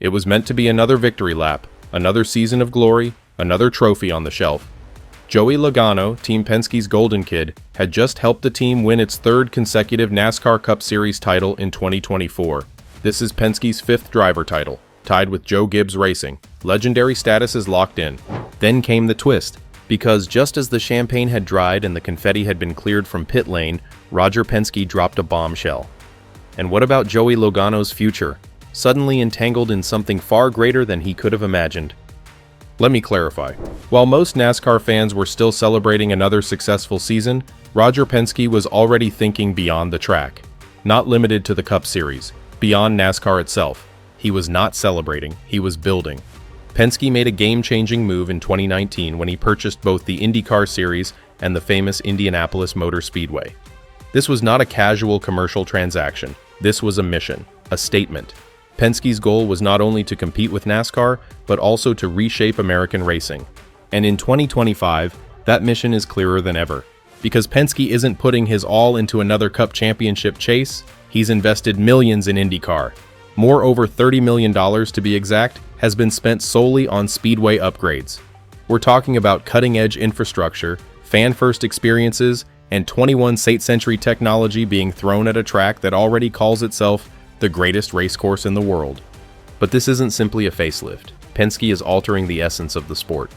It was meant to be another victory lap, another season of glory, another trophy on the shelf. Joey Logano, Team Penske's golden kid, had just helped the team win its third consecutive NASCAR Cup Series title in 2024. This is Penske's fifth driver title, tied with Joe Gibbs Racing. Legendary status is locked in. Then came the twist, because just as the champagne had dried and the confetti had been cleared from pit lane, Roger Penske dropped a bombshell. And what about Joey Logano's future? Suddenly entangled in something far greater than he could have imagined. Let me clarify. While most NASCAR fans were still celebrating another successful season, Roger Penske was already thinking beyond the track. Not limited to the Cup Series, beyond NASCAR itself. He was not celebrating, he was building. Penske made a game-changing move in 2019 when he purchased both the IndyCar Series and the famous Indianapolis Motor Speedway. This was not a casual commercial transaction. This was a mission, a statement. Penske's goal was not only to compete with NASCAR, but also to reshape American racing. And in 2025, that mission is clearer than ever. Because Penske isn't putting his all into another Cup championship chase, he's invested millions in IndyCar. More over $30 million to be exact, has been spent solely on speedway upgrades. We're talking about cutting-edge infrastructure, fan-first experiences, and 21st century technology being thrown at a track that already calls itself the greatest racecourse in the world. But this isn't simply a facelift. Penske is altering the essence of the sport.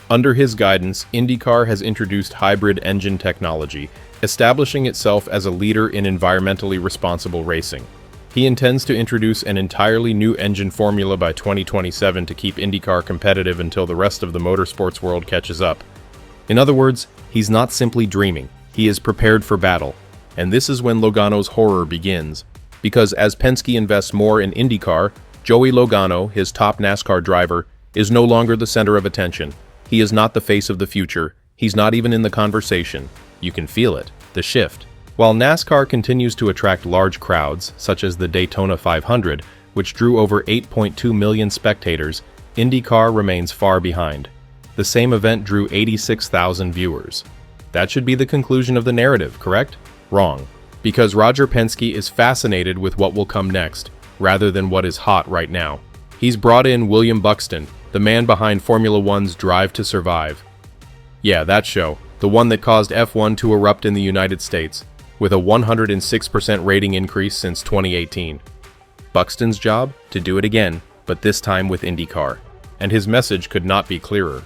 Under his guidance, IndyCar has introduced hybrid engine technology, establishing itself as a leader in environmentally responsible racing. He intends to introduce an entirely new engine formula by 2027 to keep IndyCar competitive until the rest of the motorsports world catches up. In other words, he's not simply dreaming, he is prepared for battle. And this is when Logano's horror begins. Because as Penske invests more in IndyCar, Joey Logano, his top NASCAR driver, is no longer the center of attention. He is not the face of the future. He's not even in the conversation. You can feel it, the shift. While NASCAR continues to attract large crowds, such as the Daytona 500, which drew over 8.2 million spectators, IndyCar remains far behind. The same event drew 86,000 viewers. That should be the conclusion of the narrative, correct? Wrong. Because Roger Penske is fascinated with what will come next, rather than what is hot right now. He's brought in William Buxton, the man behind Formula One's Drive to Survive. Yeah, that show, the one that caused F1 to erupt in the United States, with a 106% rating increase since 2018. Buxton's job? To do it again, but this time with IndyCar. And his message could not be clearer.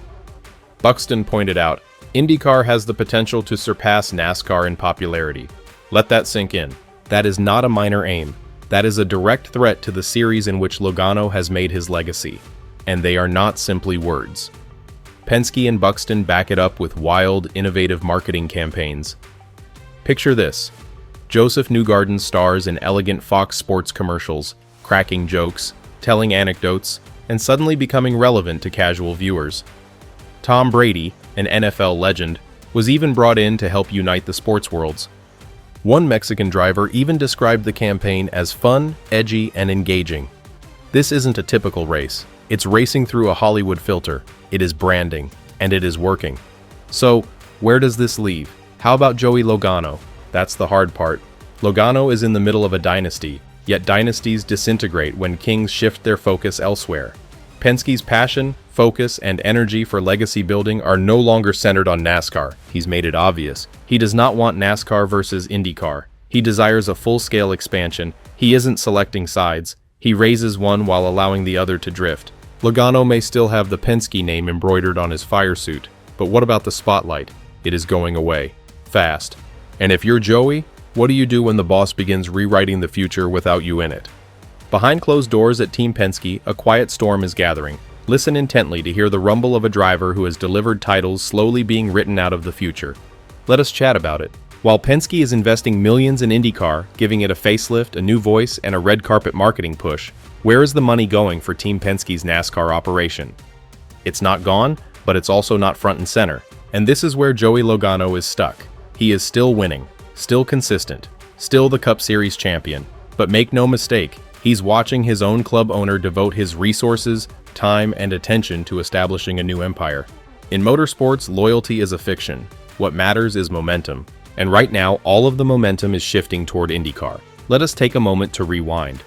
Buxton pointed out, IndyCar has the potential to surpass NASCAR in popularity. Let that sink in. That is not a minor aim. That is a direct threat to the series in which Logano has made his legacy. And they are not simply words. Penske and Buxton back it up with wild, innovative marketing campaigns. Picture this. Joseph Newgarden stars in elegant Fox Sports commercials, cracking jokes, telling anecdotes, and suddenly becoming relevant to casual viewers. Tom Brady, an NFL legend, was even brought in to help unite the sports worlds. One Mexican driver even described the campaign as fun, edgy, and engaging. This isn't a typical race. It's racing through a Hollywood filter. It is branding, and it is working. So, where does this leave? How about Joey Logano? That's the hard part. Logano is in the middle of a dynasty, yet dynasties disintegrate when kings shift their focus elsewhere. Penske's passion, focus, and energy for legacy building are no longer centered on NASCAR. He's made it obvious. He does not want NASCAR versus IndyCar. He desires a full-scale expansion. He isn't selecting sides. He raises one while allowing the other to drift. Logano may still have the Penske name embroidered on his fire suit, but what about the spotlight? It is going away. Fast. And if you're Joey, what do you do when the boss begins rewriting the future without you in it? Behind closed doors at Team Penske, a quiet storm is gathering. Listen intently to hear the rumble of a driver who has delivered titles slowly being written out of the future. Let us chat about it. While Penske is investing millions in IndyCar, giving it a facelift, a new voice, and a red carpet marketing push, where is the money going for Team Penske's NASCAR operation? It's not gone, but it's also not front and center. And this is where Joey Logano is stuck. He is still winning, still consistent, still the Cup Series champion. But make no mistake, he's watching his own club owner devote his resources, time, and attention to establishing a new empire. In motorsports, loyalty is a fiction. What matters is momentum. And right now, all of the momentum is shifting toward IndyCar. Let us take a moment to rewind.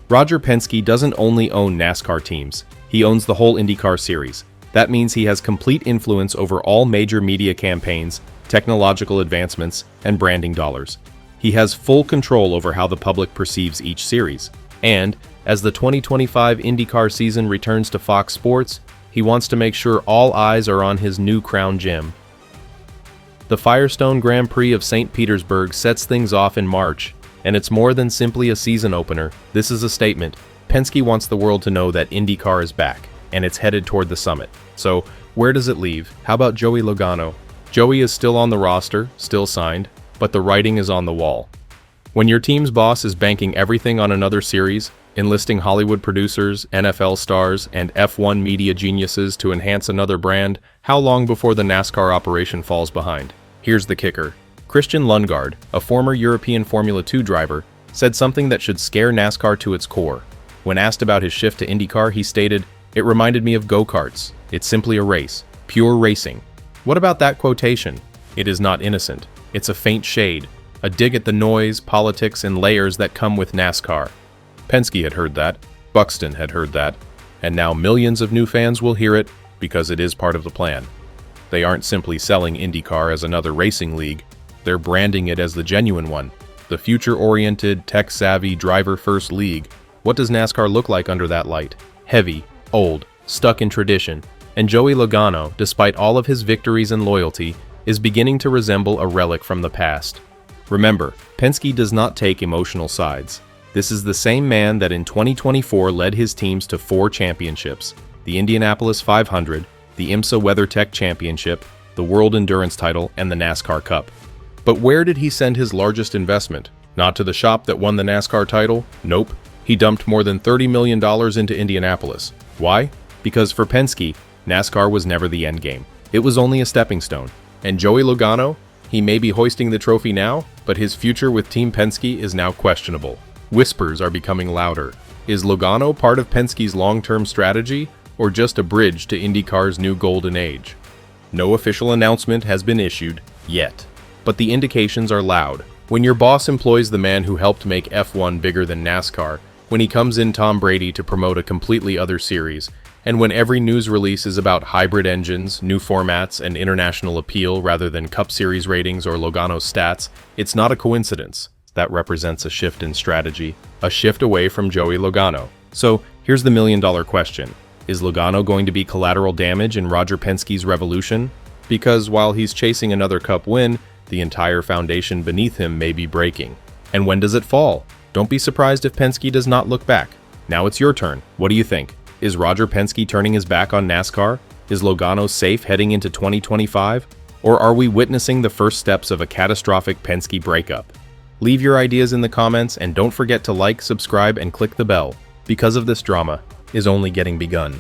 Roger Penske doesn't only own NASCAR teams, he owns the whole IndyCar series. That means he has complete influence over all major media campaigns, technological advancements, and branding dollars. He has full control over how the public perceives each series. And, as the 2025 IndyCar season returns to Fox Sports, he wants to make sure all eyes are on his new crown gem. The Firestone Grand Prix of St. Petersburg sets things off in March, and it's more than simply a season opener. This is a statement. Penske wants the world to know that IndyCar is back, and it's headed toward the summit. So, where does it leave? How about Joey Logano? Joey is still on the roster, still signed, but the writing is on the wall. When your team's boss is banking everything on another series, enlisting Hollywood producers, NFL stars, and F1 media geniuses to enhance another brand, how long before the NASCAR operation falls behind? Here's the kicker. Christian Lundgaard, a former European Formula 2 driver, said something that should scare NASCAR to its core. When asked about his shift to IndyCar, he stated, "It reminded me of go-karts. It's simply a race. Pure racing." What about that quotation? It is not innocent. It's a faint shade, a dig at the noise, politics, and layers that come with NASCAR. Penske had heard that, Buxton had heard that, and now millions of new fans will hear it because it is part of the plan. They aren't simply selling IndyCar as another racing league, they're branding it as the genuine one, the future-oriented, tech-savvy, driver-first league. What does NASCAR look like under that light? Heavy, old, stuck in tradition. And Joey Logano, despite all of his victories and loyalty, is beginning to resemble a relic from the past. Remember, Penske does not take emotional sides. This is the same man that in 2024 led his teams to 4 championships: the Indianapolis 500, the IMSA WeatherTech Championship, the World Endurance title, and the NASCAR Cup. But where did he send his largest investment? Not to the shop that won the NASCAR title? Nope. He dumped more than $30 million into Indianapolis. Why? Because for Penske, NASCAR was never the end game. It was only a stepping stone. And Joey Logano? He may be hoisting the trophy now, but his future with Team Penske is now questionable. Whispers are becoming louder. Is Logano part of Penske's long-term strategy, or just a bridge to IndyCar's new golden age? No official announcement has been issued yet, but the indications are loud. When your boss employs the man who helped make F1 bigger than NASCAR, when he comes in Tom Brady to promote a completely other series, and when every news release is about hybrid engines, new formats, and international appeal rather than Cup Series ratings or Logano's stats, it's not a coincidence. That represents a shift in strategy, a shift away from Joey Logano. So, here's the million-dollar question. Is Logano going to be collateral damage in Roger Penske's revolution? Because while he's chasing another Cup win, the entire foundation beneath him may be breaking. And when does it fall? Don't be surprised if Penske does not look back. Now it's your turn. What do you think? Is Roger Penske turning his back on NASCAR? Is Logano safe heading into 2025? Or are we witnessing the first steps of a catastrophic Penske breakup? Leave your ideas in the comments and don't forget to like, subscribe, and click the bell, because of this drama is only getting begun.